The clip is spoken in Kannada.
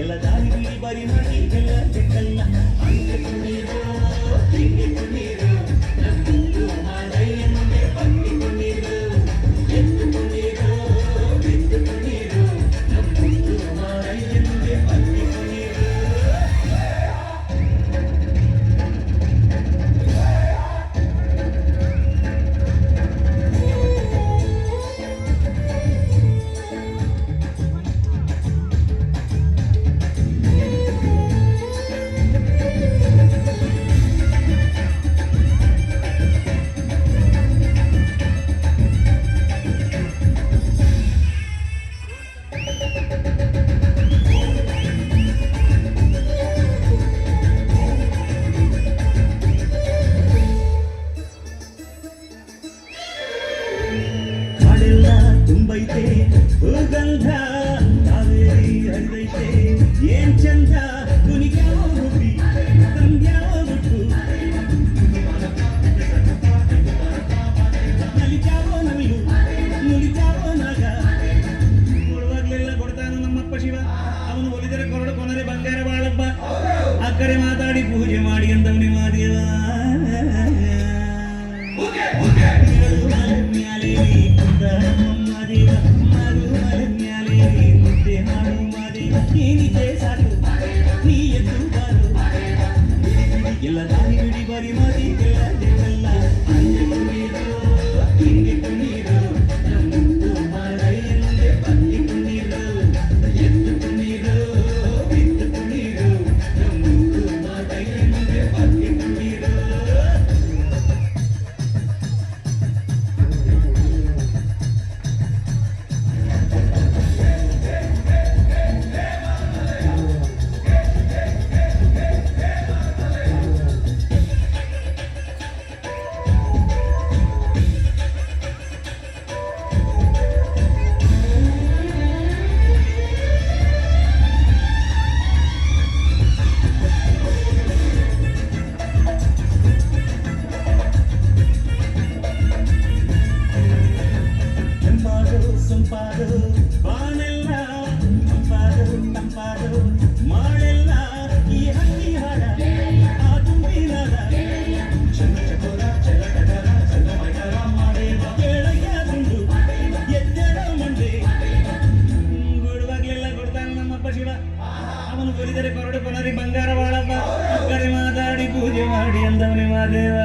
ಎಲ್ಲ ದಾರಿ ಬಿಡಿ ಬರಿ ಮಾಡಿ ಎಲ್ಲ ಬೆಕ್ಕಲ್ಲ ಹಂಗೆ ಕುಣೀರು ಹಿಂಗೆ ಕುಣೀರು ನಮ್ಮದು ಮಾರಯ್ಯನಿಗೆ ಬಂದು ಕುಣೀರು ಎದ್ದು ಕುಣೀರು ಬಿದ್ದು ಕುಣೀರು ನಮ್ಮದು ಮಾರಯ್ಯನಿಗೆ ಬಂದು ಕುಣೀರು. ತುಂಬೈತೆ ಸುಗಂಧ ಕಾವೇರಿ ಹರಿದೈತೆ ಏನ್ ಚಂದ ಕುನಿಗ್ಯಾವ ಹುಬ್ಬಿ ತಂಗ್ಯಾವ ಬಿಟ್ಟು ನಲಿತಾವೋ ನವಿಲು ನುಲಿತಾವೋ ನಾಗ ಕೊಡುವಾಗ್ಲೆಲ್ಲ ಕೊಡ್ತಾನ ನಮ್ಮಪ್ಪ ಶಿವ ಅವನು ಒಲಿದರೆ ಕೊರಡು ಕೊನರೆ ಬಂಗಾರ ಬಾಳಪ್ಪ ಅಕ್ಕರೆ ಮಾತಾಡಿ ಪೂಜೆ ಮಾಡಿ ಅಂತವನಿ ಮಾದೇವ ಎಲ್ಲ ದಾರಿ ಬಿಡಿ ಬರಿ ಮದಿ ಎಲ್ಲ ಹಂಗೆ ಕುಣೀರು ಹಿಂಗೆ ಕುಣೀರು ನಮ್ಮದು ಮಾರಯ್ಯನಿಗೆ ಬಂದು ಕುಣೀರು ಎದ್ದು ಕುಣೀರು ಬಿದ್ದು ಕುಣೀರು ನಮ್ಮದು ಮಾರಯ್ಯನಿಗೆ ಬಂದು ಕುಣೀರು. ಸಂಪಾದು ಬಾನೆಲ್ಲ ತಂಪಾದು ತಂಪಾದು ಮಾಳೆಲ್ಲ ಈ ಹಕ್ಕಿ ಹಾಡ ಆ ತುಂಬಿನಾದ ಚಂದ ಚಕೋರ ಚಲಕಟರ ಚಂದ ಮಟರ ಮಾಡೇವ ಕೆಳಗೆ ದುಂಡು ಎದ್ದೆಳ ಮಂಡೆ ಗುಡುವಾಗ್ಲೆಲ್ಲ ಕೊಡ್ತಾನೆ ನಮ್ಮಪ್ಪ ಶಿವ ಅವನು ಕೊಲಿದರೆ ಕೊರಡು ಕೊನರಿ ಬಂಗಾರ ಬಾಳಪ್ಪ ಅಕ್ಕರೆ ಮಾತಾಡಿ ಪೂಜೆ ಮಾಡಿ ಅಂದವನೇ ಮಾದೇವ.